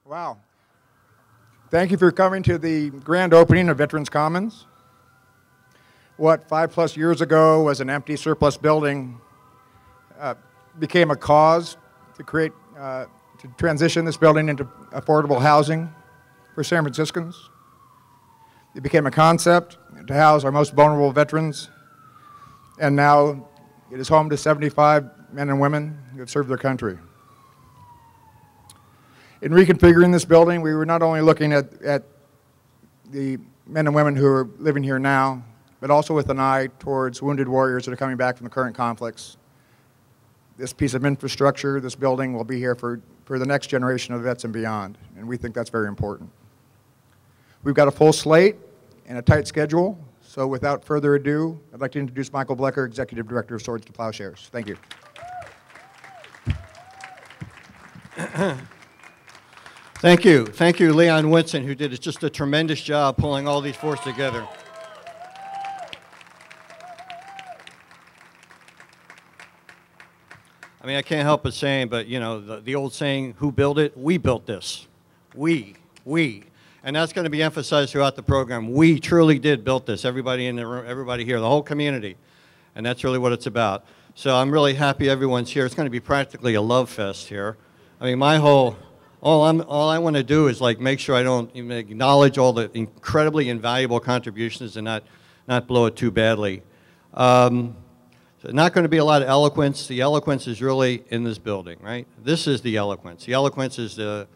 Wow. Thank you for coming to the grand opening of Veterans Commons. What 5+ years ago was an empty surplus building became a cause to create, to transition this building into affordable housing for San Franciscans. It became a concept to house our most vulnerable veterans, and now it is home to 75 men and women who have served their country. In reconfiguring this building, we were not only looking at the men and women who are living here now, but also with an eye towards wounded warriors that are coming back from the current conflicts. This piece of infrastructure, this building, will be here for the next generation of vets and beyond, and we think that's very important. We've got a full slate and a tight schedule, so without further ado, I'd like to introduce Michael Blecker, Executive Director of Swords to Plowshares. Thank you. Thank you. Thank you, Leon Winston, who did just a tremendous job pulling all these forces together. I mean, I can't help but saying, but you know, the old saying, who built it? We built this. We. And that's going to be emphasized throughout the program. We truly did build this. Everybody in the room, everybody here, the whole community. And that's really what it's about. So I'm really happy everyone's here. It's going to be practically a love fest here. I mean, all I want to do is like make sure I don't even acknowledge all the incredibly invaluable contributions and not blow it too badly. So not going to be a lot of eloquence. The eloquence is really in this building, right? This is the eloquence. The eloquence is that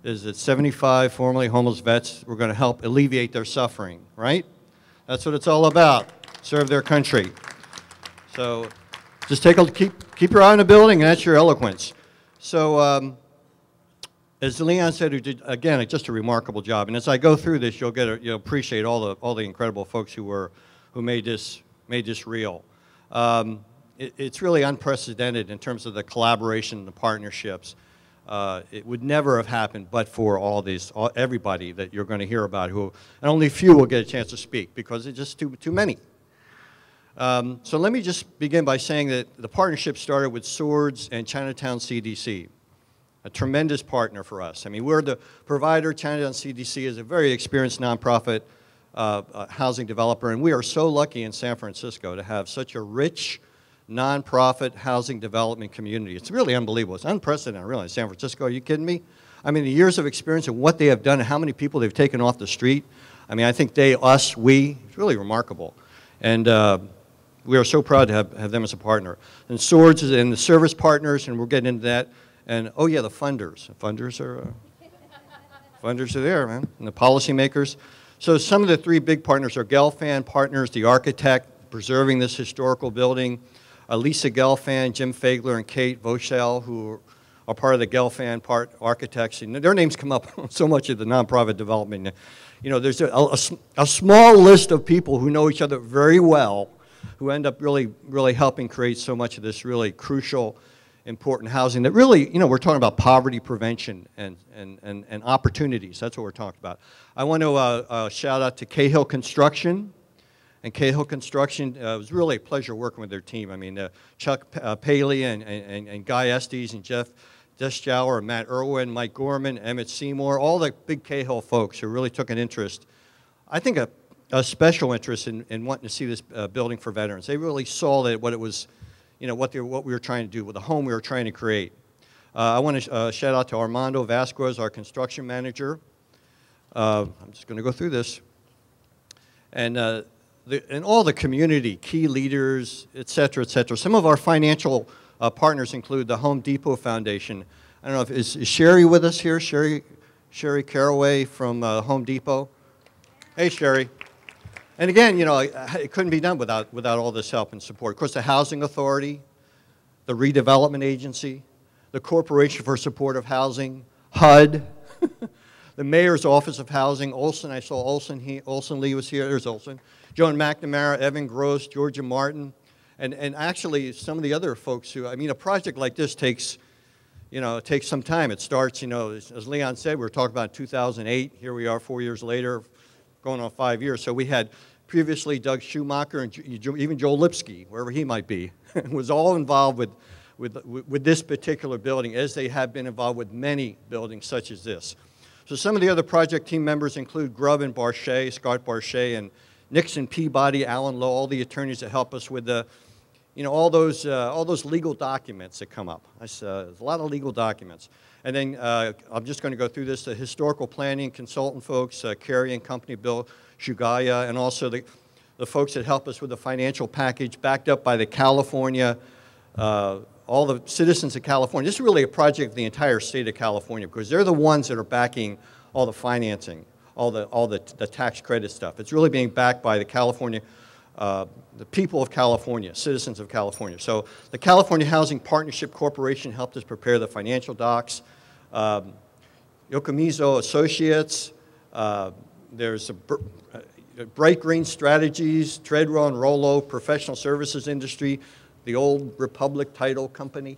75 formerly homeless vets, we're going to help alleviate their suffering, right? That's what it's all about. Serve their country. So just keep your eye on the building, and that's your eloquence. So. As Leon said, who did, again, just a remarkable job. And as I go through this, you'll appreciate all the incredible folks who made this real. It's really unprecedented in terms of the collaboration and the partnerships. It would never have happened but for everybody that you're going to hear about, and only a few will get a chance to speak because it's just too many. So let me just begin by saying that the partnership started with Swords and Chinatown CDC. A tremendous partner for us. I mean, we're the provider. Chinatown CDC is a very experienced nonprofit housing developer, and we are so lucky in San Francisco to have such a rich nonprofit housing development community. It's really unbelievable. It's unprecedented, really, in San Francisco. Are you kidding me? I mean, the years of experience and what they have done and how many people they've taken off the street. I mean, I think it's really remarkable. And we are so proud to have them as a partner. And Swords is in the service partners, and we'll get into that. And, oh yeah, the funders. The funders are there, man, and the policymakers. So some of the three big partners are Gelfand Partners, the architect preserving this historical building, Lisa Gelfand, Jim Fagler, and Kate Voschel, who are part of the Gelfand architects. And their names come up so much of the nonprofit development. You know, there's a small list of people who know each other very well, who end up really helping create so much of this really crucial, important housing that really, you know, we're talking about poverty prevention and opportunities. That's what we're talking about. I want to shout out to Cahill Construction. And Cahill Construction, it was really a pleasure working with their team. I mean, Chuck Paley and Guy Estes and Jeff Deschauer, Matt Irwin, Mike Gorman, Emmett Seymour, all the big Cahill folks who really took an interest, I think a special interest in wanting to see this building for veterans. They really saw that what it was, you know, what we were trying to do with the home we were trying to create. I want to shout out to Armando Vasquez, our construction manager. I'm just going to go through this. And all the community, key leaders, et cetera, et cetera. Some of our financial partners include the Home Depot Foundation. I don't know, is Sherry with us here? Sherry Caraway from Home Depot. Hey, Sherry. And again, you know, it couldn't be done without all this help and support. Of course, the Housing Authority, the Redevelopment Agency, the Corporation for Support of Housing, HUD, the Mayor's Office of Housing, Olson, I saw Olson, Olson Lee was here, there's Olson, Joan McNamara, Evan Gross, Georgia Martin, and actually some of the other folks who, I mean, a project like this takes, you know, it takes some time. It starts, you know, as Leon said, we were talking about 2008, here we are 4 years later, going on 5 years. So we had previously Doug Schumacher and even Joel Lipsky, wherever he might be, was all involved with with this particular building, as they have been involved with many buildings such as this. So some of the other project team members include Grubb and Barchet, Scott Barchet, and Nixon Peabody, Alan Lowe, all the attorneys that help us with the, all those legal documents that come up. There's a lot of legal documents. And then I'm just going to go through this, the historical planning consultant folks, Carrie and company, Bill Shugaya, and also the folks that help us with the financial package backed up by the California, all the citizens of California. This is really a project of the entire state of California because they're the ones that are backing all the financing, all the tax credit stuff. It's really being backed by the California, the people of California, citizens of California. So the California Housing Partnership Corporation helped us prepare the financial docs. Yokomizo Associates, there's Bright Green Strategies, Treadwell and Rollo, Professional Services Industry, the Old Republic Title Company,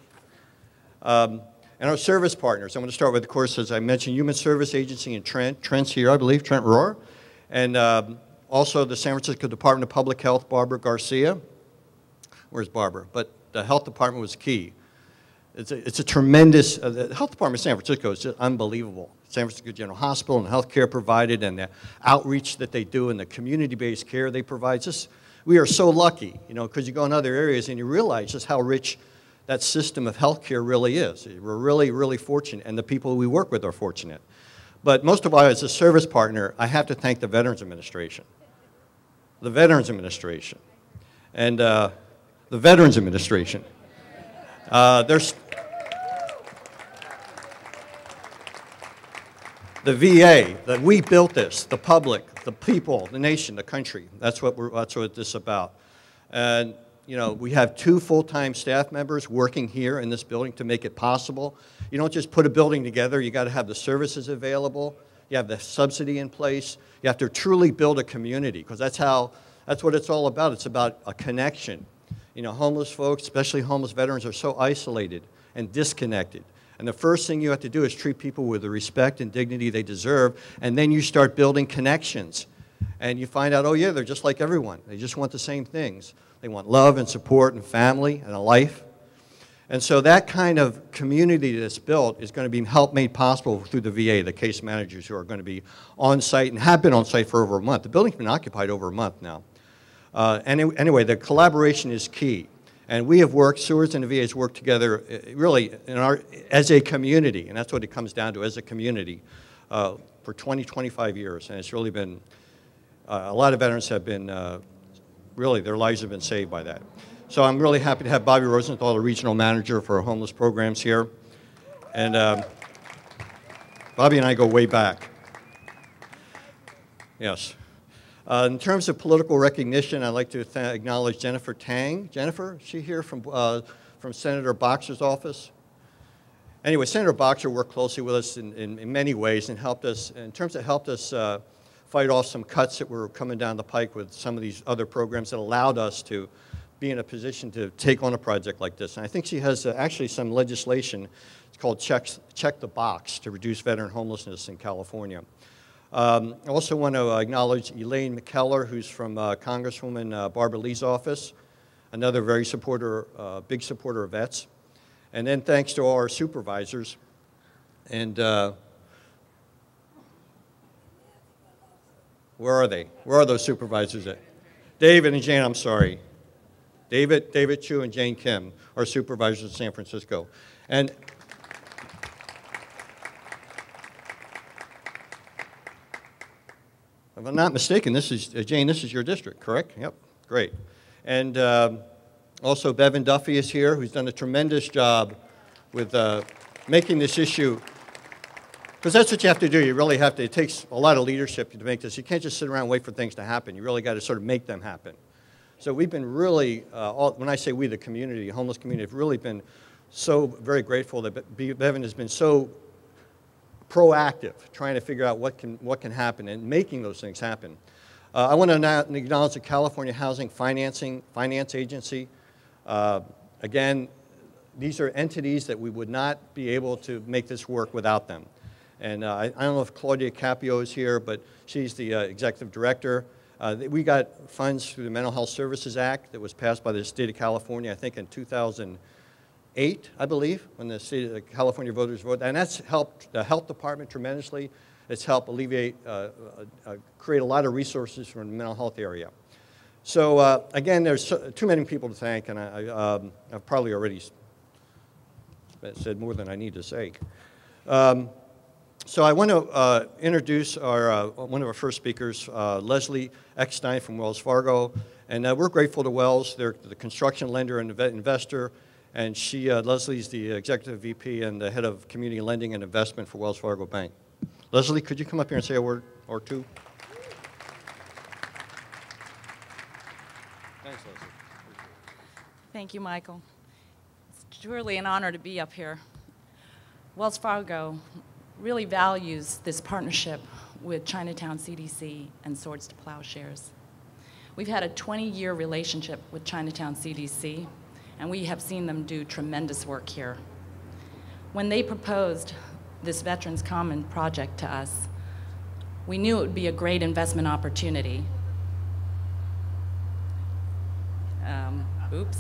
and our service partners. I'm going to start with, of course, as I mentioned, Human Service Agency in Trent. Trent's here, I believe, Trent Rohr. And also the San Francisco Department of Public Health, Barbara Garcia. Where's Barbara? But the health department was key. It's a tremendous, the health department of San Francisco is just unbelievable. San Francisco General Hospital and health care provided and the outreach that they do and the community-based care they provide. Just, we are so lucky, because you go in other areas and you realize just how rich that system of health care really is. We're really, really fortunate, and the people we work with are fortunate. But most of all, as a service partner, I have to thank the Veterans Administration. The Veterans Administration. And the Veterans Administration. There's the VA, that we built this, the public, the people, the nation, the country. That's what this is about. And we have 2 full-time staff members working here in this building to make it possible. You don't just put a building together. You got to have the services available. You have the subsidy in place. You have to truly build a community because that's what it's all about. It's about a connection. Homeless folks, especially homeless veterans, are so isolated and disconnected. And the first thing you have to do is treat people with the respect and dignity they deserve, and then you start building connections. And you find out, oh yeah, they're just like everyone. They just want the same things. They want love and support and family and a life. And so that kind of community that's built is going to be made possible through the VA, the case managers who are going to be on site and have been on site for over a month. The building's been occupied over a month now. Anyway, the collaboration is key. And we have worked, Swords and the VA has worked together really as a community, and that's what it comes down to, as a community, for 20, 25 years. And it's really been, a lot of veterans have been, really, their lives have been saved by that. So I'm really happy to have Bobby Rosenthal, the regional manager for our homeless programs here. And Bobby and I go way back. Yes. In terms of political recognition, I'd like to acknowledge Jennifer Tang. Jennifer, is she here from Senator Boxer's office? Anyway, Senator Boxer worked closely with us in many ways and helped us, fight off some cuts that were coming down the pike with some of these other programs that allowed us to be in a position to take on a project like this. And I think she has actually some legislation, it's called Check the Box, to reduce veteran homelessness in California. I also want to acknowledge Elaine McKellar, who's from Congresswoman Barbara Lee's office, another very big supporter of vets. And then thanks to all our supervisors. And where are they? Where are those supervisors at? David and Jane, I'm sorry. David Chu and Jane Kim are supervisors in San Francisco. And if I'm not mistaken, this is, Jane, this is your district, correct? Yep, great. And also Bevan Duffy is here, who's done a tremendous job with making this issue, because that's what you have to do. You really have to, it takes a lot of leadership to make this. You can't just sit around and wait for things to happen. You really got to sort of make them happen. So we've been really, when I say we, the community, the homeless community, have really been so very grateful that Bevan has been so proactive, trying to figure out what can happen and making those things happen. I want to acknowledge the California Housing Finance Agency. Again, these are entities that we would not be able to make this work without them. And I don't know if Claudia Capio is here, but she's the executive director. We got funds through the Mental Health Services Act that was passed by the state of California, I think in 2000, 2008, I believe, when the California voters voted, and that's helped the health department tremendously. It's helped alleviate, create a lot of resources for the mental health area. So again, there's too many people to thank, and I've probably already said more than I need to say. So I want to introduce one of our first speakers, Leslie Eckstein from Wells Fargo. And we're grateful to Wells. They're the construction lender and investor. And Leslie's the executive VP and the head of community lending and investment for Wells Fargo Bank. Leslie, could you come up here and say a word or two? Thanks, Leslie. Thank you, Michael. It's truly an honor to be up here. Wells Fargo really values this partnership with Chinatown CDC and Swords to Plowshares. We've had a 20-year relationship with Chinatown CDC, and we have seen them do tremendous work here. When they proposed this Veterans Common project to us, we knew it would be a great investment opportunity. Oops.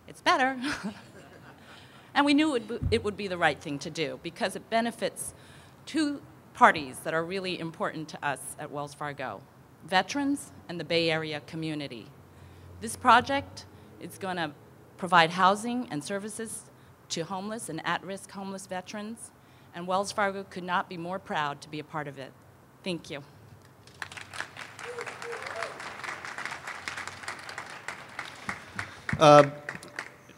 It's better. And we knew it would be the right thing to do because it benefits two parties that are really important to us at Wells Fargo: veterans and the Bay Area community. This project is going to provide housing and services to homeless and at-risk homeless veterans, and Wells Fargo could not be more proud to be a part of it. Thank you.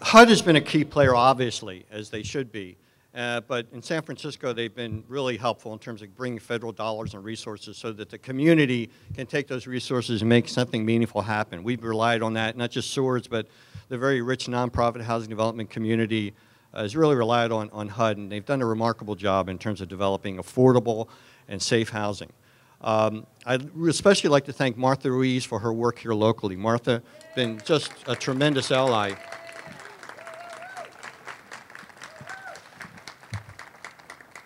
HUD has been a key player, obviously, as they should be. But in San Francisco, they've been really helpful in terms of bringing federal dollars and resources so that the community can take those resources and make something meaningful happen. We've relied on that, not just Swords, but the very rich nonprofit housing development community has really relied on HUD, and they've done a remarkable job in terms of developing affordable and safe housing. I'd especially like to thank Martha Ruiz for her work here locally. Martha has been just a tremendous ally.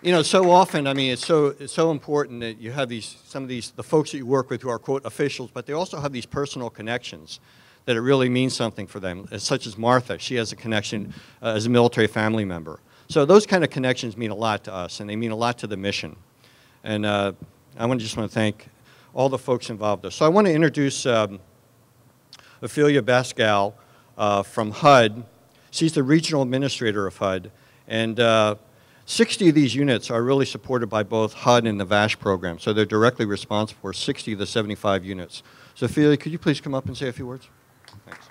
You know, so often, I mean, it's so important that you have the folks that you work with who are, quote, officials, but they also have these personal connections that it really means something for them, such as Martha. She has a connection as a military family member. So those kind of connections mean a lot to us, and they mean a lot to the mission. And I just want to thank all the folks involved. So I want to introduce Ophelia Bascal from HUD. She's the regional administrator of HUD, and 60 of these units are really supported by both HUD and the VASH program, so they're directly responsible for 60 of the 75 units. So Ophelia, could you please come up and say a few words? Thanks.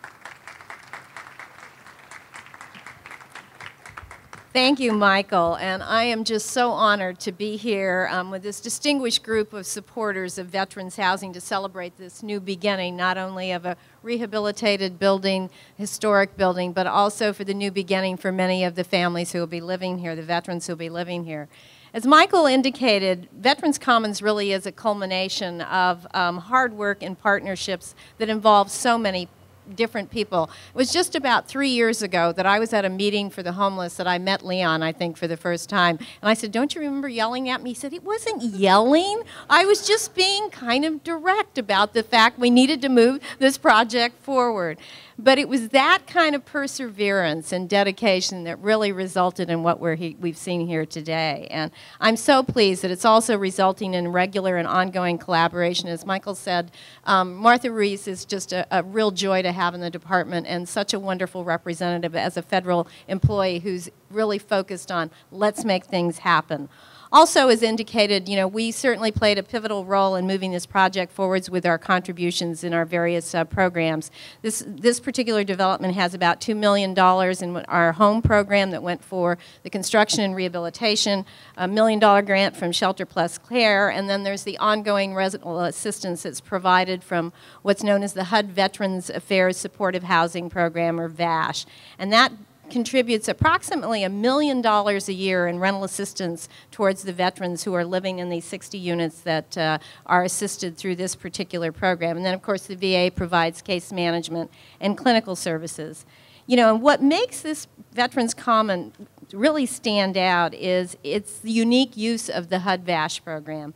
Thank you, Michael, and I am just so honored to be here with this distinguished group of supporters of veterans housing to celebrate this new beginning, not only of a rehabilitated building, historic building, but also for the new beginning for many of the families who will be living here, the veterans who will be living here. As Michael indicated, Veterans Commons really is a culmination of hard work and partnerships that involve so many different people. It was just about 3 years ago that I was at a meeting for the homeless that I met Leon, I think, for the first time. And I said, "Don't you remember yelling at me?" He said, "It wasn't yelling. I was just being kind of direct about the fact we needed to move this project forward." But it was that kind of perseverance and dedication that really resulted in what we've seen here today. And I'm so pleased that it's also resulting in regular and ongoing collaboration. As Michael said, Martha Ruiz is just a real joy to have in the department and such a wonderful representative as a federal employee who's really focused on let's make things happen. Also, as indicated, we certainly played a pivotal role in moving this project forwards with our contributions in our various programs. This particular development has about $2 million in our home program that went for the construction and rehabilitation, a $1 million grant from Shelter Plus Care, and then there's the ongoing resident assistance that's provided from what's known as the HUD Veterans Affairs Supportive Housing Program, or VASH. And that contributes approximately $1 million a year in rental assistance towards the veterans who are living in these 60 units that are assisted through this particular program. And then, of course, the VA provides case management and clinical services. And what makes this Veterans Common really stand out is its the unique use of the HUD VASH program.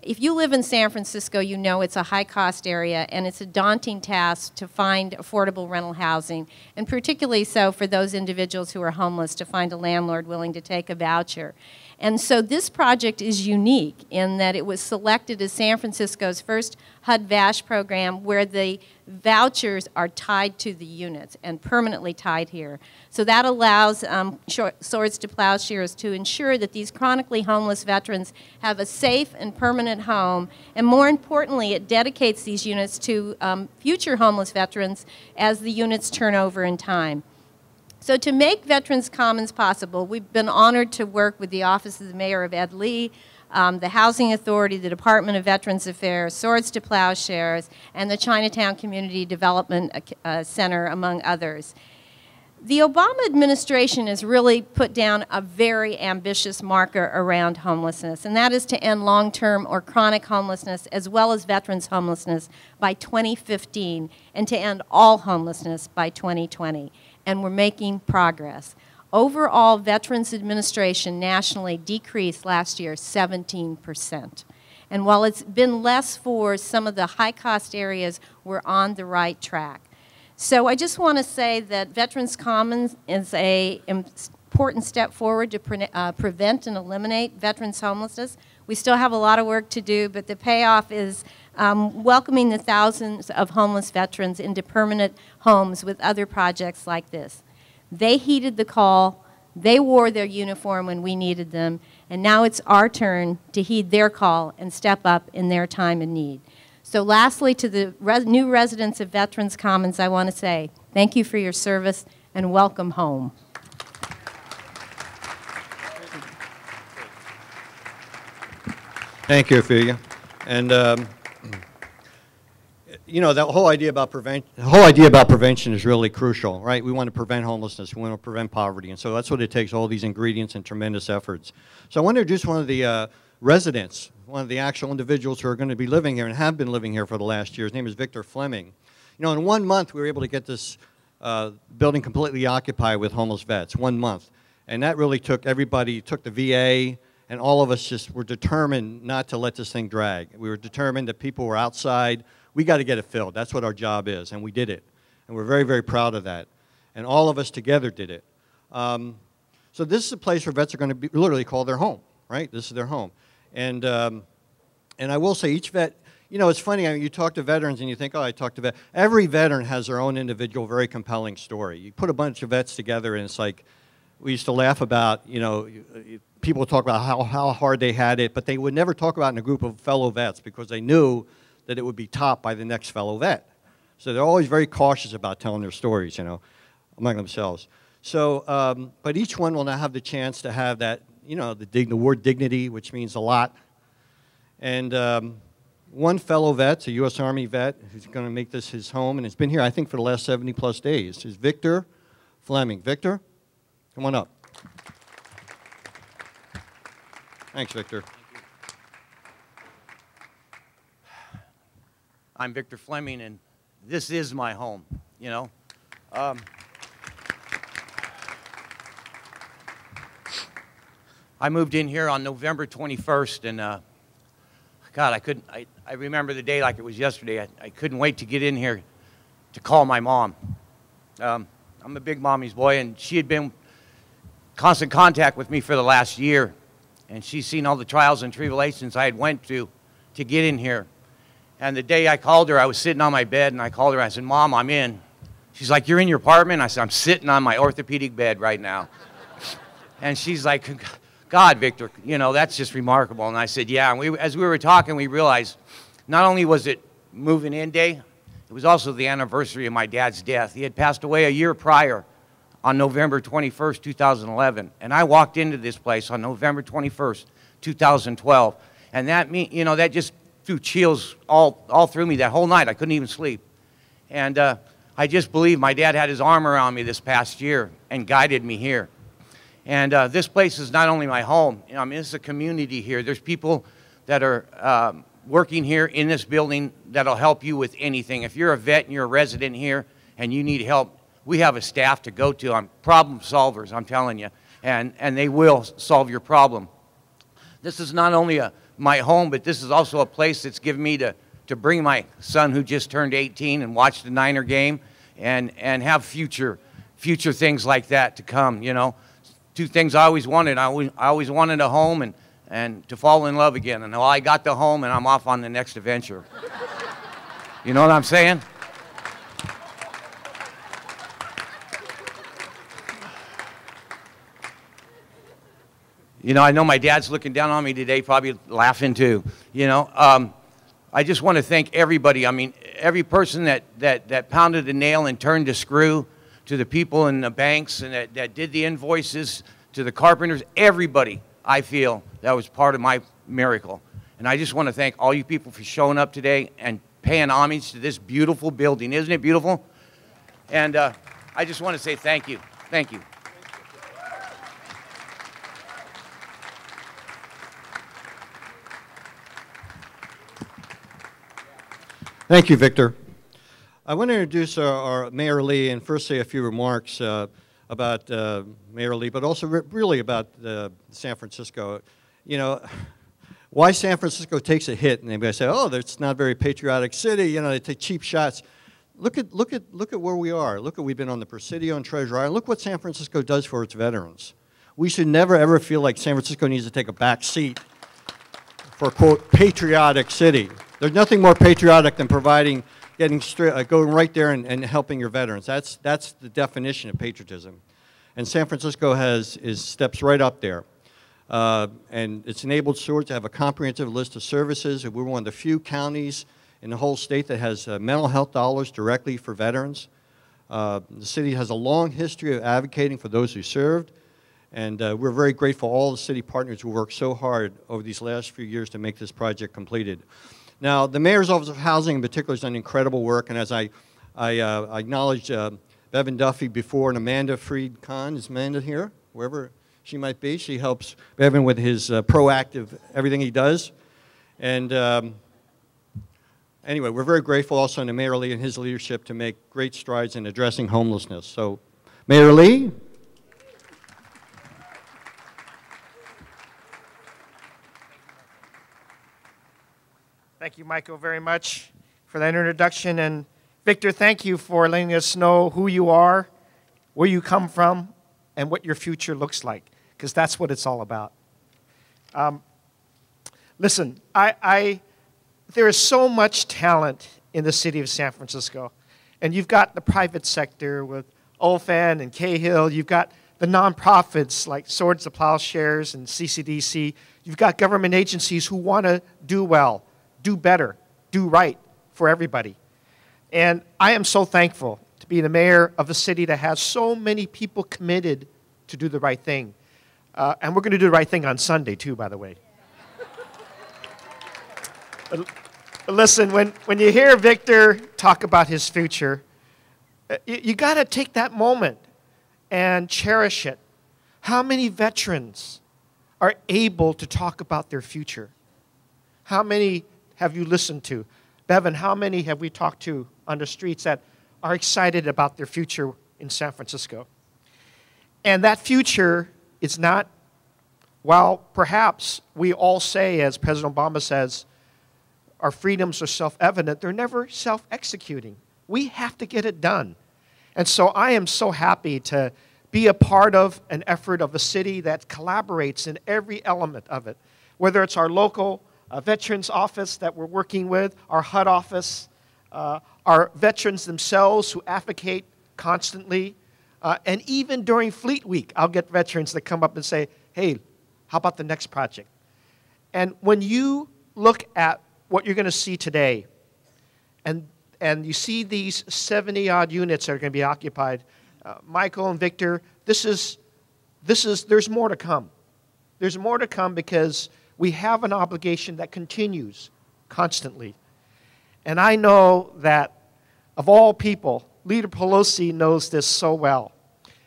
If you live in San Francisco, you know it's a high-cost area, and it's a daunting task to find affordable rental housing, and particularly so for those individuals who are homeless to find a landlord willing to take a voucher. And so this project is unique in that it was selected as San Francisco's first HUD-VASH program where the vouchers are tied to the units and permanently tied here. So that allows Swords to Plowshares to ensure that these chronically homeless veterans have a safe and permanent home, and more importantly, it dedicates these units to future homeless veterans as the units turn over in time. So to make Veterans Commons possible, we've been honored to work with the Office of the Mayor of Ed Lee, the Housing Authority, the Department of Veterans Affairs, Swords to Plowshares, and the Chinatown Community Development Center, among others. The Obama administration has really put down a very ambitious marker around homelessness, and that is to end long-term or chronic homelessness as well as veterans homelessness by 2015 and to end all homelessness by 2020. And we're making progress. Overall, Veterans Administration nationally decreased last year 17%. And while it's been less for some of the high-cost areas, we're on the right track. So I just want to say that Veterans Commons is an important step forward to prevent and eliminate veterans homelessness. We still have a lot of work to do, but the payoff is welcoming the thousands of homeless veterans into permanent homes with other projects like this. They heeded the call, they wore their uniform when we needed them, and now it's our turn to heed their call and step up in their time of need. So lastly, to the new residents of Veterans Commons, I want to say thank you for your service and welcome home. Thank you, Ophelia. And you know, that whole idea about prevention is really crucial, right? We want to prevent homelessness, we want to prevent poverty, and so that's what it takes, all these ingredients and tremendous efforts. So I want to introduce one of the residents, one of the actual individuals who are going to be living here and have been living here for the last year. His name is Victor Fleming. You know, in 1 month, we were able to get this building completely occupied with homeless vets, 1 month. And that really took everybody, took the VA, and all of us just were determined not to let this thing drag. We were determined that people were outside. We got to get it filled. That's what our job is, and we did it. And we're very, very proud of that. And all of us together did it. So this is a place where vets are going to be literally call their home, right? This is their home. And I will say each vet, you know, it's funny, I mean, you talk to veterans and you think, oh, I talked to vet. Every veteran has their own individual, very compelling story. You put a bunch of vets together and it's like, we used to laugh about, you know, people would talk about how hard they had it, but they would never talk about it in a group of fellow vets because they knew that it would be topped by the next fellow vet. So they're always very cautious about telling their stories, you know, among themselves. So, but each one will now have the chance to have that, you know, the word dignity, which means a lot. And one fellow vet, a U.S. Army vet, who's going to make this his home, and has been here, I think, for the last 70-plus days, is Victor Fleming. Victor, come on up. Thanks, Victor. I'm Victor Fleming, and this is my home, you know. I moved in here on November 21st, and God, I remember the day like it was yesterday. I couldn't wait to get in here to call my mom. I'm a big mommy's boy, and she had been in constant contact with me for the last year, and she's seen all the trials and tribulations I had went to get in here. And the day I called her, I was sitting on my bed, and I called her, I said, Mom, I'm in. She's like, you're in your apartment? I said, I'm sitting on my orthopedic bed right now. And she's like, God, Victor, you know, that's just remarkable. And I said, yeah. And as we were talking, we realized not only was it moving in day, it was also the anniversary of my dad's death. He had passed away a year prior on November 21st, 2011. And I walked into this place on November 21st, 2012. And that, you know, that just threw chills all through me that whole night. I couldn't even sleep. And I just believe my dad had his arm around me this past year and guided me here. And this place is not only my home. I mean, it's a community here. There's people that are working here in this building that'll help you with anything. If you're a vet and you're a resident here and you need help, we have a staff to go to. I'm problem solvers, I'm telling you. And they will solve your problem. This is not only a my home, but this is also a place that's given me to bring my son who just turned 18 and watch the Niner game and have future things like that to come, you know. Two things I always wanted. I always wanted a home and to fall in love again. And well, I got the home and I'm off on the next adventure. You know what I'm saying? You know, I know my dad's looking down on me today, probably laughing too. You know, I just want to thank everybody. I mean, every person that pounded the nail and turned the screw, to the people in the banks and that did the invoices, to the carpenters, everybody, I feel, that was part of my miracle. And I just want to thank all you people for showing up today and paying homage to this beautiful building. Isn't it beautiful? And I just want to say thank you. Thank you. Thank you, Victor. I want to introduce our Mayor Lee and first say a few remarks about Mayor Lee, but also really about San Francisco. You know, why San Francisco takes a hit, and they say, "Oh, it's not a very patriotic city." You know, they take cheap shots. Look at where we are. Look at we've been on the Presidio and Treasure Island. Look what San Francisco does for its veterans. We should never ever feel like San Francisco needs to take a back seat for a quote patriotic city. There's nothing more patriotic than providing. Going right there and helping your veterans. That's the definition of patriotism. And San Francisco steps right up there. And it's enabled Swords to have a comprehensive list of services. We're one of the few counties in the whole state that has mental health dollars directly for veterans. The city has a long history of advocating for those who served. And we're very grateful to all the city partners who worked so hard over these last few years to make this project completed. Now, the Mayor's Office of Housing in particular has done incredible work, and as I acknowledged Bevan Duffy before and Amanda Freed-Kahn, is Amanda here? Wherever she might be, she helps Bevan with his proactive, everything he does. And anyway, we're very grateful also to Mayor Lee and his leadership to make great strides in addressing homelessness. So, Mayor Lee. Thank you, Michael, very much for that introduction. And Victor, thank you for letting us know who you are, where you come from, and what your future looks like, because that's what it's all about. Listen, there is so much talent in the city of San Francisco. And you've got the private sector with Olfan and Cahill. You've got the nonprofits like Swords, the Plowshares, and CCDC. You've got government agencies who want to do well, do better, do right for everybody. And I am so thankful to be the mayor of a city that has so many people committed to do the right thing. And we're going to do the right thing on Sunday, too, by the way. Listen, when you hear Victor talk about his future, you got to take that moment and cherish it. How many veterans are able to talk about their future? How many have you listened to? Bevan, how many have we talked to on the streets that are excited about their future in San Francisco? And that future is not, while perhaps we all say, as President Obama says, our freedoms are self-evident, they're never self-executing. We have to get it done. And so I am so happy to be a part of an effort of a city that collaborates in every element of it, whether it's our local Veterans Office that we're working with, our HUD office, our veterans themselves who advocate constantly, and even during Fleet Week, I'll get veterans that come up and say, hey, how about the next project? And when you look at what you're going to see today, and you see these 70-odd units that are going to be occupied, Michael and Victor, there's more to come. There's more to come because we have an obligation that continues constantly. And I know that, of all people, Leader Pelosi knows this so well.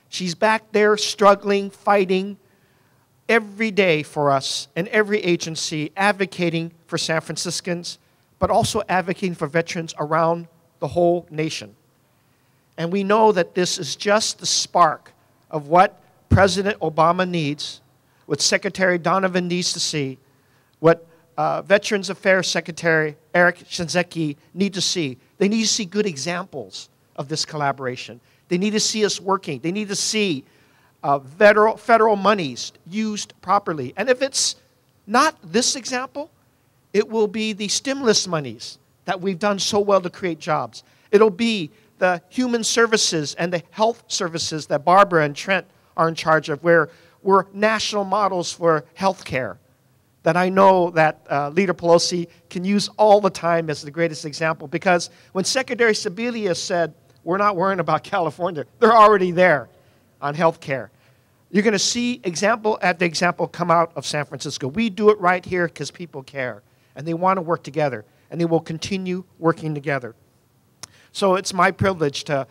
She's back there struggling, fighting every day for us and every agency, advocating for San Franciscans, but also advocating for veterans around the whole nation. And we know that this is just the spark of what President Obama needs, what Secretary Donovan needs to see, what Veterans Affairs Secretary Eric Shinzeki need to see. They need to see good examples of this collaboration. They need to see us working. They need to see federal monies used properly. And if it's not this example, it will be the stimulus monies that we've done so well to create jobs. It'll be the human services and the health services that Barbara and Trent are in charge of, where we're national models for health care that I know that Leader Pelosi can use all the time as the greatest example. Because when Secretary Sebelius said, we're not worrying about California, they're already there on health care. You're going to see example after example come out of San Francisco. We do it right here because people care, and they want to work together, and they will continue working together. So it's my privilege to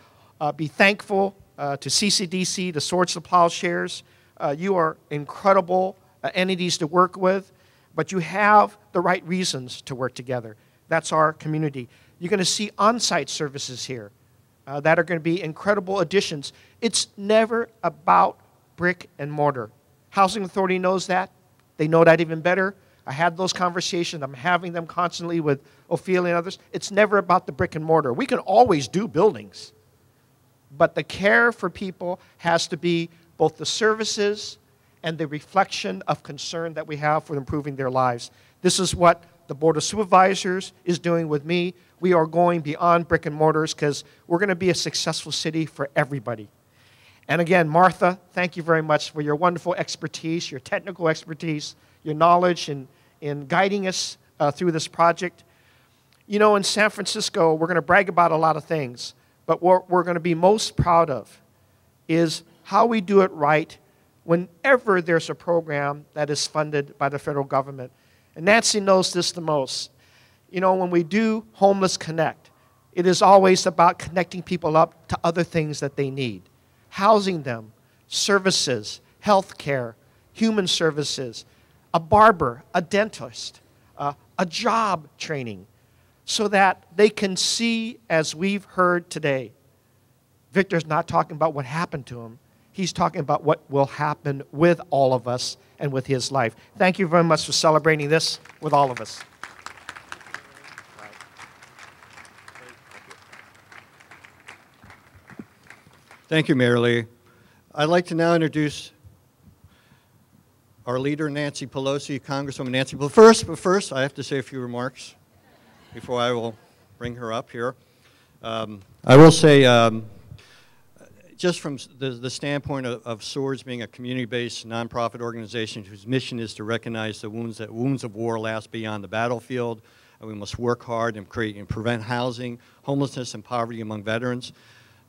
be thankful to CCDC, to Swords to Plowshares. You are incredible entities to work with, but you have the right reasons to work together. That's our community. You're going to see on-site services here that are going to be incredible additions. It's never about brick and mortar. Housing Authority knows that. They know that even better. I had those conversations. I'm having them constantly with Ophelia and others. It's never about the brick and mortar. We can always do buildings, but the care for people has to be both the services and the reflection of concern that we have for improving their lives. This is what the Board of Supervisors is doing with me. We are going beyond brick and mortars because we're going to be a successful city for everybody. And again, Martha, thank you very much for your wonderful expertise, your technical expertise, your knowledge in guiding us through this project. You know, in San Francisco, we're going to brag about a lot of things, but what we're going to be most proud of is how we do it right whenever there's a program that is funded by the federal government. And Nancy knows this the most. You know, when we do Homeless Connect, it is always about connecting people up to other things that they need. Housing them, services, health care, human services, a barber, a dentist, a job training, so that they can see, as we've heard today, Victor's not talking about what happened to him. He's talking about what will happen with all of us and with his life. Thank you very much for celebrating this with all of us. Thank you, Mayor Lee. I'd like to now introduce our leader, Nancy Pelosi, Congresswoman Nancy Pelosi. But first, I have to say a few remarks before I will bring her up here. I will say, just from the standpoint of Swords being a community-based nonprofit organization whose mission is to recognize the wounds of war last beyond the battlefield, and we must work hard and create and prevent housing, homelessness, and poverty among veterans,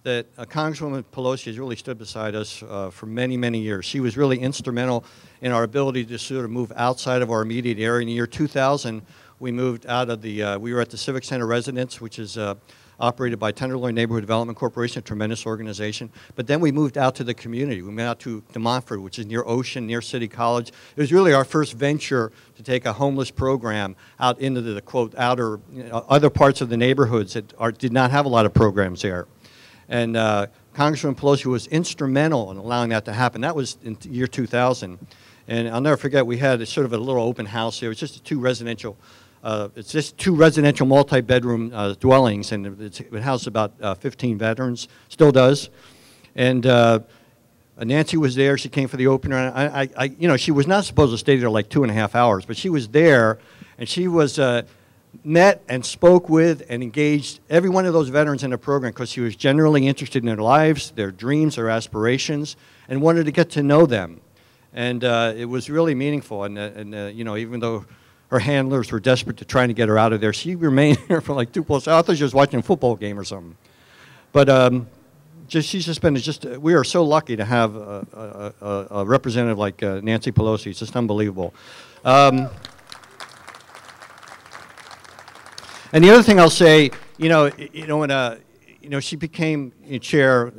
that Congresswoman Pelosi has really stood beside us for many, many years. She was really instrumental in our ability to sort of move outside of our immediate area. In the year 2000, we moved out of the, we were at the Civic Center residence, which is operated by Tenderloin Neighborhood Development Corporation, a tremendous organization. But then we moved out to the community. We went out to Montford, which is near Ocean, near City College. It was really our first venture to take a homeless program out into the, quote, outer, other parts of the neighborhoods that did not have a lot of programs there. And Congresswoman Pelosi was instrumental in allowing that to happen. That was in the year 2000. And I'll never forget, we had sort of a little open house there. It was just it's just two residential multi-bedroom dwellings, and it housed about 15 veterans, still does. And Nancy was there. She came for the opener. You know, she was not supposed to stay there like 2.5 hours, but she was there, and she was met and spoke with and engaged every one of those veterans in the program because she was genuinely interested in their lives, their dreams, their aspirations, and wanted to get to know them. And it was really meaningful. And you know, even though her handlers were desperate to try to get her out of there, she remained there for like 2 plus hours. I thought she was watching a football game or something. But she's just been we are so lucky to have a representative like Nancy Pelosi. It's just unbelievable. And the other thing I'll say, when she became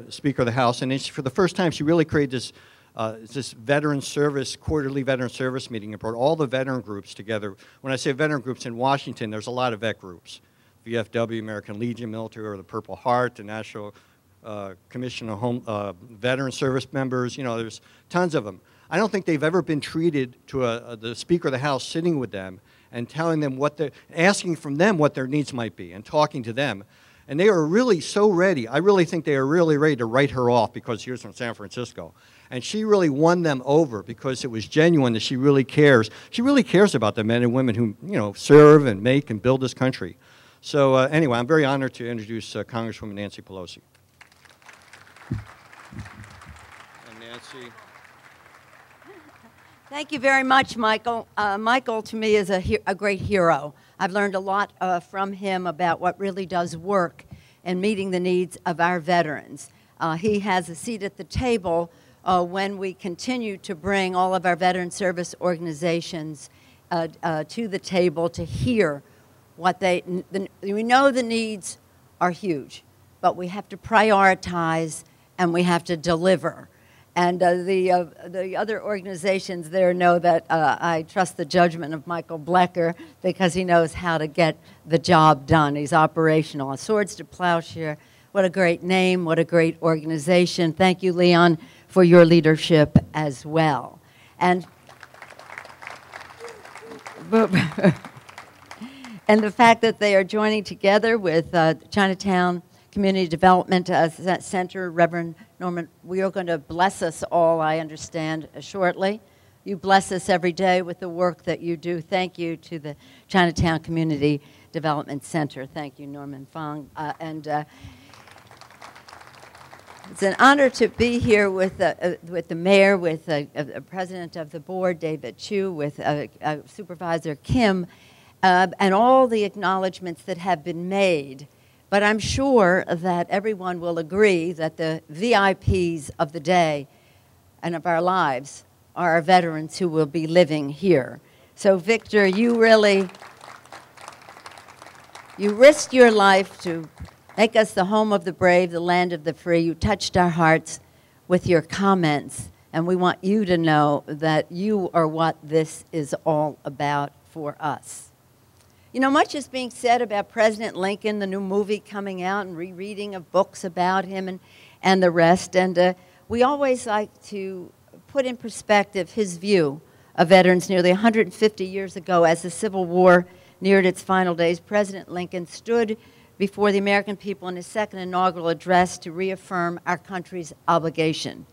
Speaker of the House, and then for the first time, she really created this quarterly veteran service meeting and brought all the veteran groups together. When I say veteran groups in Washington, there's a lot of vet groups. VFW, American Legion Military, or the Purple Heart, the National Commission of Veteran Service Members, there's tons of them. I don't think they've ever been treated to the Speaker of the House sitting with them and telling them asking from them what their needs might be and talking to them. And they are really so ready. I really think they are really ready to write her off because she was from San Francisco. And she really won them over because it was genuine that she really cares. She really cares about the men and women who, serve and make and build this country. So anyway, I'm very honored to introduce Congresswoman Nancy Pelosi. And Nancy. Thank you very much, Michael. Michael, to me, is a great hero. I've learned a lot from him about what really does work in meeting the needs of our veterans. He has a seat at the table when we continue to bring all of our veteran service organizations to the table to hear what we know the needs are huge, but we have to prioritize and we have to deliver. And the other organizations there know that I trust the judgment of Michael Blecker because he knows how to get the job done. He's operational. Swords to Plowshare, what a great name, what a great organization. Thank you, Leon, for your leadership as well. And and the fact that they are joining together with Chinatown Community Development Center, Reverend Norman, we are going to bless us all, I understand, shortly. You bless us every day with the work that you do. Thank you to the Chinatown Community Development Center. Thank you, Norman Fong. It's an honor to be here with the mayor, with the president of the board, David Chu, with Supervisor Kim, and all the acknowledgments that have been made. But I'm sure that everyone will agree that the VIPs of the day and of our lives are our veterans who will be living here. So, Victor, you risked your life to make us the home of the brave, the land of the free. You touched our hearts with your comments, and we want you to know that you are what this is all about for us. You know, much is being said about President Lincoln, the new movie coming out, and rereading of books about him and the rest. And we always like to put in perspective his view of veterans nearly 150 years ago. As the Civil War neared its final days, President Lincoln stood before the American people in his second inaugural address to reaffirm our country's obligation,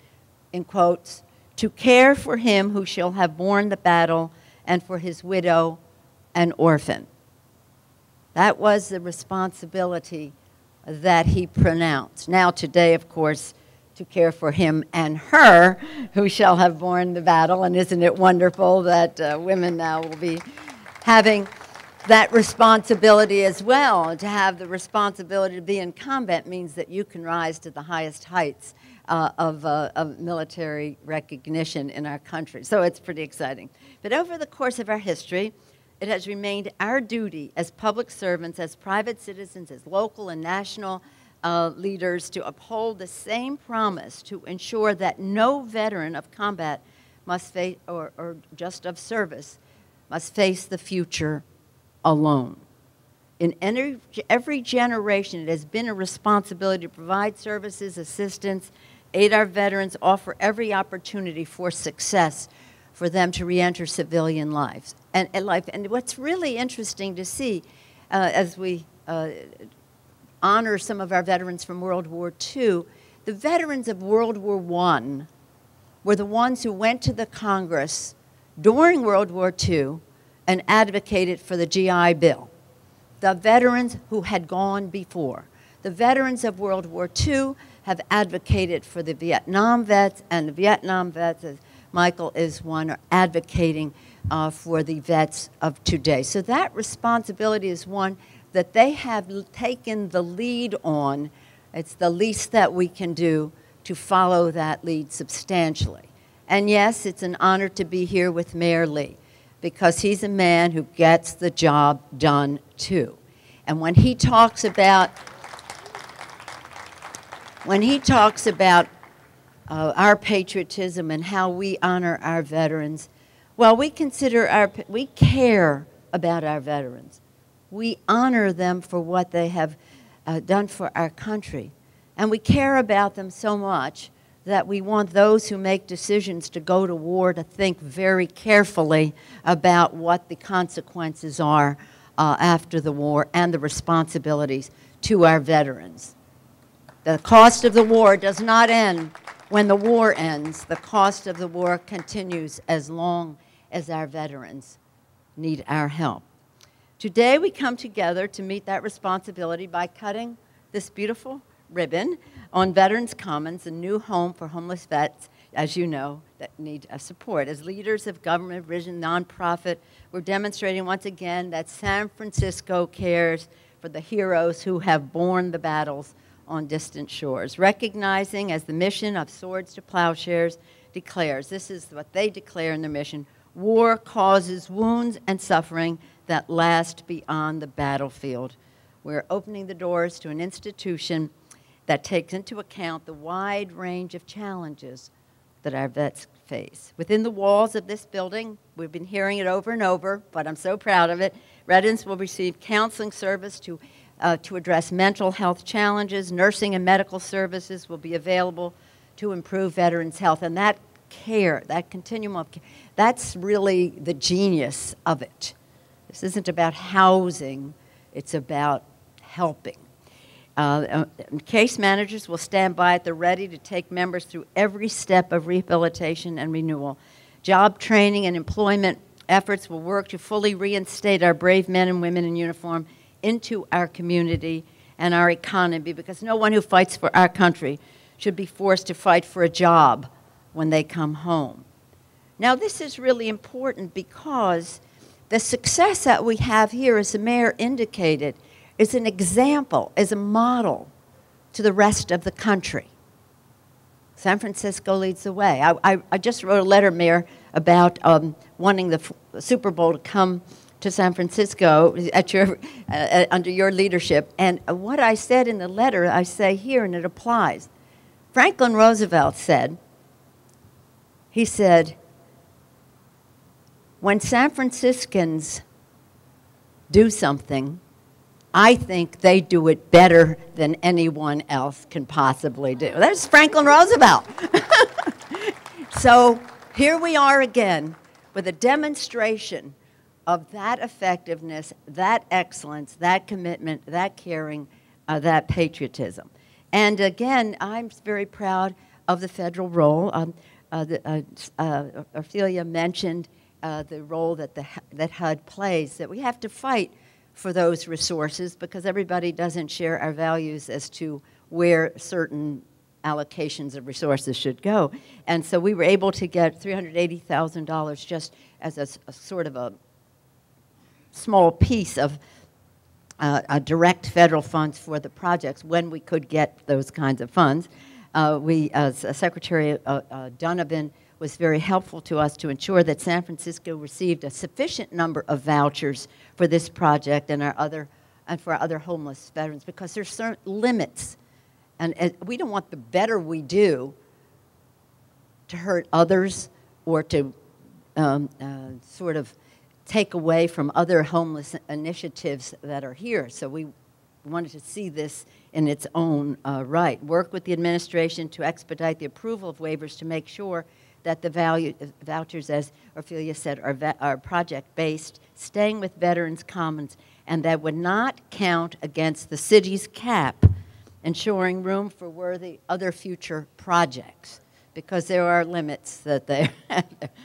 in quotes, to care for him who shall have borne the battle and for his widow and orphan. That was the responsibility that he pronounced. Now today, of course, to care for him and her who shall have borne the battle. And isn't it wonderful that women now will be having that responsibility as well? To have the responsibility to be in combat means that you can rise to the highest heights of military recognition in our country. So it's pretty exciting. But over the course of our history, it has remained our duty as public servants, as private citizens, as local and national leaders to uphold the same promise to ensure that no veteran of combat must face, or just of service, must face the future alone. In every generation, it has been a responsibility to provide services, assistance, aid our veterans, offer every opportunity for success for them to reenter civilian life. And what's really interesting to see as we honor some of our veterans from World War II, the veterans of World War I were the ones who went to the Congress during World War II and advocated for the GI Bill. The veterans who had gone before. The veterans of World War II have advocated for the Vietnam vets, and the Vietnam vets, as Michael is one, are advocating for the vets of today. So that responsibility is one that they have taken the lead on. It's the least that we can do to follow that lead substantially. And yes, it's an honor to be here with Mayor Lee, because he's a man who gets the job done too. And when he talks about our patriotism and how we honor our veterans, well, we care about our veterans. We honor them for what they have done for our country. And we care about them so much that we want those who make decisions to go to war to think very carefully about what the consequences are after the war and the responsibilities to our veterans. The cost of the war does not end when the war ends. The cost of the war continues as long as our veterans need our help. Today we come together to meet that responsibility by cutting this beautiful ribbon on Veterans Commons, a new home for homeless vets, as you know, that need support. As leaders of government, vision, nonprofit, we're demonstrating once again that San Francisco cares for the heroes who have borne the battles on distant shores. Recognizing, as the mission of Swords to Plowshares declares, this is what they declare in their mission: war causes wounds and suffering that last beyond the battlefield. We're opening the doors to an institution that takes into account the wide range of challenges that our vets face. Within the walls of this building, we've been hearing it over and over, but I'm so proud of it, residents will receive counseling service to address mental health challenges. Nursing and medical services will be available to improve veterans' health. And that care, that continuum of care, that's really the genius of it. This isn't about housing, it's about helping. Case managers will stand by at the ready to take members through every step of rehabilitation and renewal. Job training and employment efforts will work to fully reinstate our brave men and women in uniform into our community and our economy, because no one who fights for our country should be forced to fight for a job when they come home. Now, this is really important because the success that we have here, as the mayor indicated, is an example, is a model to the rest of the country. San Francisco leads the way. I just wrote a letter, Mayor, about wanting the Super Bowl to come to San Francisco at under your leadership. And what I said in the letter, I say here, and it applies. Franklin Roosevelt said, he said, when San Franciscans do something, I think they do it better than anyone else can possibly do. That's Franklin Roosevelt. So here we are again with a demonstration of that effectiveness, that excellence, that commitment, that caring, that patriotism. And again, I'm very proud of the federal role. Ophelia mentioned the role that HUD plays, that we have to fight for those resources because everybody doesn't share our values as to where certain allocations of resources should go. And so we were able to get $380,000 just as a sort of a small piece of direct federal funds for the projects when we could get those kinds of funds. Secretary Donovan was very helpful to us to ensure that San Francisco received a sufficient number of vouchers for this project and for other homeless veterans, because there's certain limits, and we don't want the better we do to hurt others or to sort of take away from other homeless initiatives that are here. So we wanted to see this in its own right. Work with the administration to expedite the approval of waivers to make sure that the vouchers, as Ophelia said, are project-based, staying with Veterans Commons, and that would not count against the city's cap, ensuring room for worthy other future projects, because there are limits that they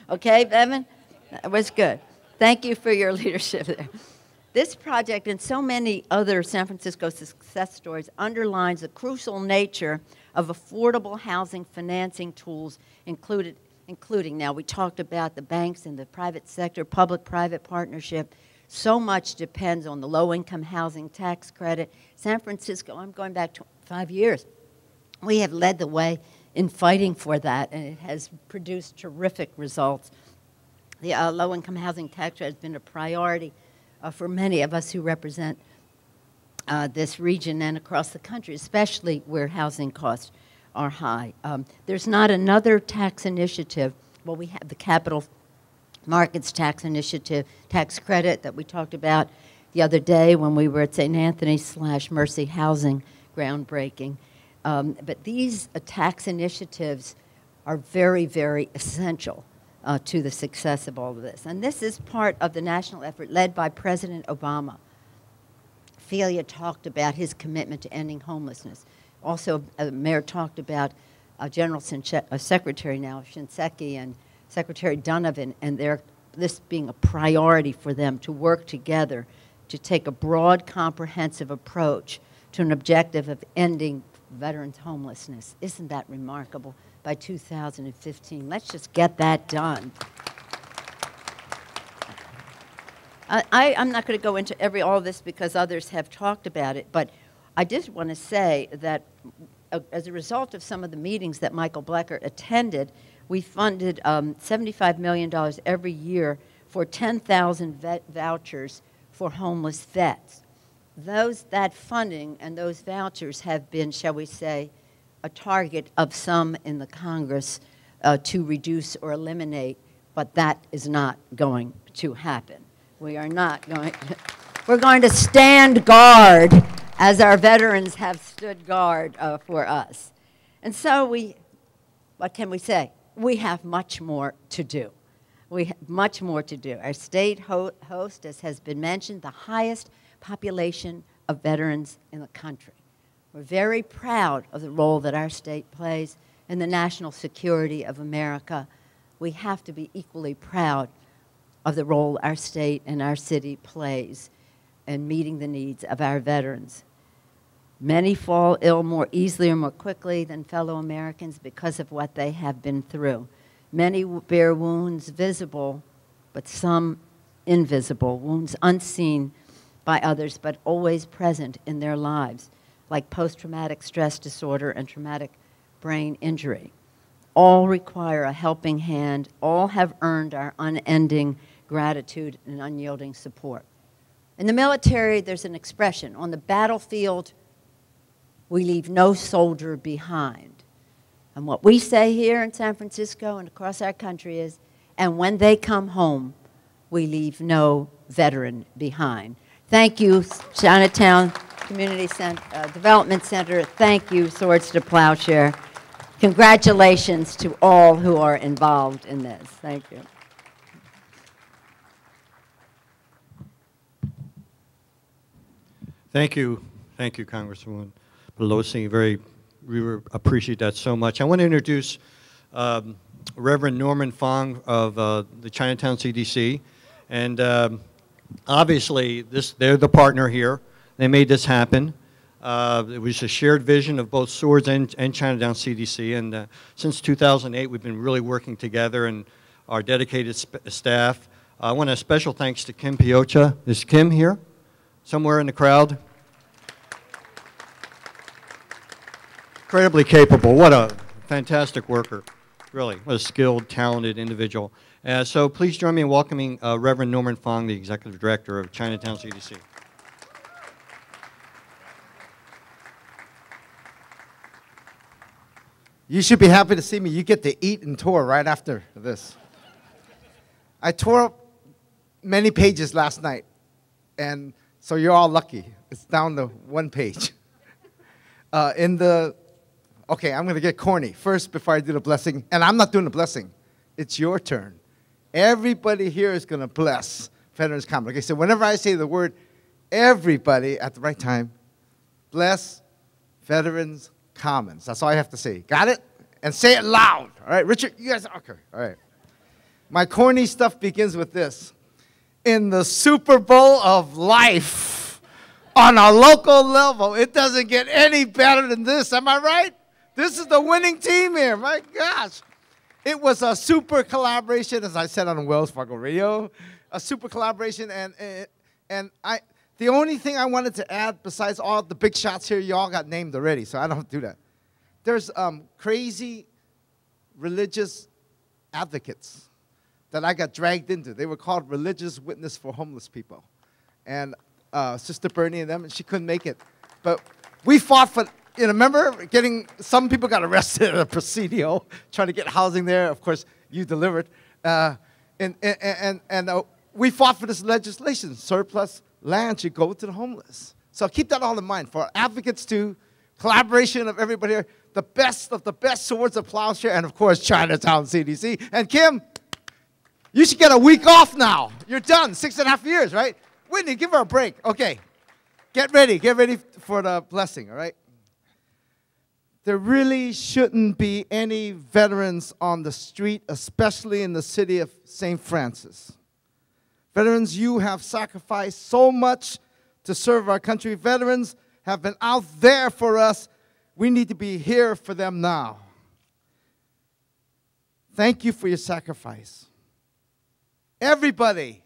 Okay, Bevan? That was good. Thank you for your leadership there. This project and so many other San Francisco success stories underlines the crucial nature of affordable housing financing tools, including, now we talked about the banks and the private sector, public-private partnership. So much depends on the low-income housing tax credit. San Francisco, I'm going back 5 years, we have led the way in fighting for that, and it has produced terrific results. The low-income housing tax credit has been a priority for many of us who represent this region and across the country, especially where housing costs are high. There's not another tax initiative. Well, we have the Capital Markets Tax Initiative, tax credit that we talked about the other day when we were at St. Anthony / Mercy Housing groundbreaking. But these tax initiatives are very, very essential to the success of all of this. And this is part of the national effort led by President Obama. Ophelia talked about his commitment to ending homelessness. Also, Mayor talked about General Secretary now, Shinseki, and Secretary Donovan, and this being a priority for them to work together to take a broad, comprehensive approach to an objective of ending veterans' homelessness. Isn't that remarkable? By 2015. Let's just get that done. I'm not going to go into all of this because others have talked about it, but I just want to say that as a result of some of the meetings that Michael Blecker attended, we funded $75 million every year for 10,000 vouchers for homeless vets. That funding and those vouchers have been, shall we say, a target of some in the Congress to reduce or eliminate, but that is not going to happen. We are not going to, we're going to stand guard as our veterans have stood guard for us. And so what can we say? We have much more to do. We have much more to do. Our state hosts, as has been mentioned, the highest population of veterans in the country. We're very proud of the role that our state plays in the national security of America. We have to be equally proud of the role our state and our city plays in meeting the needs of our veterans. Many fall ill more easily or more quickly than fellow Americans because of what they have been through. Many bear wounds visible, but some invisible, wounds unseen by others, but always present in their lives, like post-traumatic stress disorder and traumatic brain injury. All require a helping hand. All have earned our unending gratitude and unyielding support. In the military, there's an expression, on the battlefield, we leave no soldier behind. And what we say here in San Francisco and across our country is, and when they come home, we leave no veteran behind. Thank you, Chinatown Community Development Center. Thank you, Swords to Plowshare. Congratulations to all who are involved in this. Thank you. Thank you, Congresswoman Pelosi. We appreciate that so much. I want to introduce Reverend Norman Fong of the Chinatown CDC, and obviously they're the partner here. They made this happen. It was a shared vision of both Swords and Chinatown CDC, and since 2008 we've been really working together and our dedicated staff. I want a special thanks to Kim Piocha. Is Kim here? Somewhere in the crowd? Incredibly capable. What a fantastic worker. Really, what a skilled, talented individual. So please join me in welcoming Reverend Norman Fong, the Executive Director of Chinatown CDC. You should be happy to see me. You get to eat and tour right after this. I tore up many pages last night, and so you're all lucky. It's down to one page. Okay, I'm going to get corny. First, before I do the blessing, and I'm not doing the blessing. It's your turn. Everybody here is going to bless Veterans Commons. Like I said, whenever I say the word, everybody at the right time, bless Veterans Commons. That's all I have to say. Got it? And say it loud. All right, Richard, you guys, okay, all right. My corny stuff begins with this. In the Super Bowl of life, on a local level, it doesn't get any better than this. Am I right? This is the winning team here. My gosh. It was a super collaboration, as I said on Wells Fargo Radio, a super collaboration. And the only thing I wanted to add, besides all the big shots here, you all got named already, so I don't do that. There's crazy religious advocates that I got dragged into. They were called Religious Witness for Homeless People. And Sister Bernie and them, and she couldn't make it. But we fought for, remember some people got arrested at a Presidio trying to get housing there. Of course, you delivered. We fought for this legislation. Surplus land should go to the homeless. So keep that all in mind. For advocates too, collaboration of everybody here, the best of the best swords of Plowshare, and of course, Chinatown CDC. And Kim, you should get a week off now. You're done, 6.5 years, right? Whitney, give her a break. Okay, get ready for the blessing, all right? There really shouldn't be any veterans on the street, especially in the city of St. Francis. Veterans, you have sacrificed so much to serve our country. Veterans have been out there for us. We need to be here for them now. Thank you for your sacrifice. Everybody,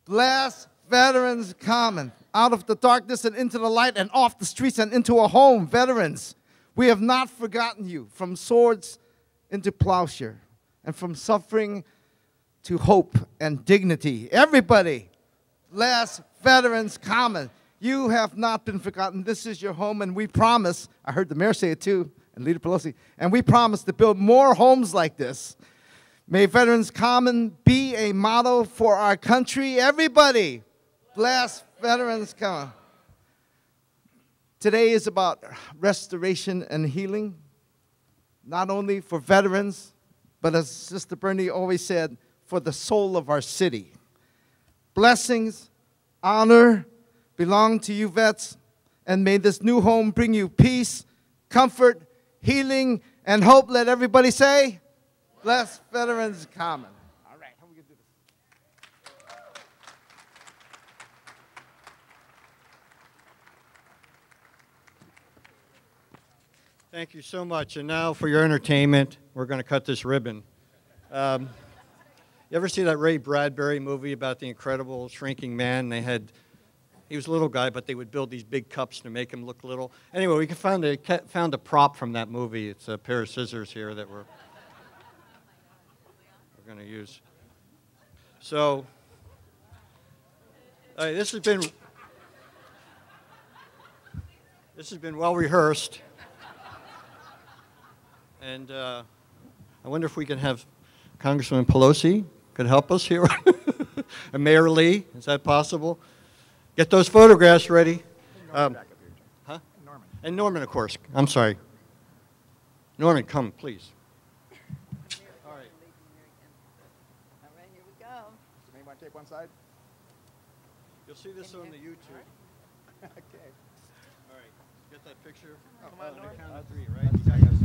bless Veterans Common. Out of the darkness and into the light and off the streets and into a home. Veterans, we have not forgotten you. From swords into plowshare and from suffering to hope and dignity. Everybody, bless Veterans Common. You have not been forgotten. This is your home, and we promise, I heard the mayor say it too, and Leader Pelosi, and we promise to build more homes like this. May Veterans Common be a model for our country. Everybody, bless Veterans Common. Today is about restoration and healing, not only for veterans, but as Sister Bernie always said, for the soul of our city. Blessings, honor belong to you vets, and may this new home bring you peace, comfort, healing, and hope. Let everybody say, bless Veterans Common. All right, how are we going to do this? Thank you so much. And now for your entertainment, we're going to cut this ribbon. You ever see that Ray Bradbury movie about the incredible shrinking man? He was a little guy, but they would build these big cups to make him look little. Anyway, we found a prop from that movie. It's a pair of scissors here that we're going to use. So this has been well rehearsed. And I wonder if we can have Congresswoman Pelosi could help us here. And Mayor Lee, is that possible? Get those photographs ready. Huh? Norman. And Norman, of course. I'm sorry. Norman, come, please. All right. All right, here we go. Somebody want to take one side? You'll see this on the YouTube. Okay. All right. Get that picture? Come on the count of three, right?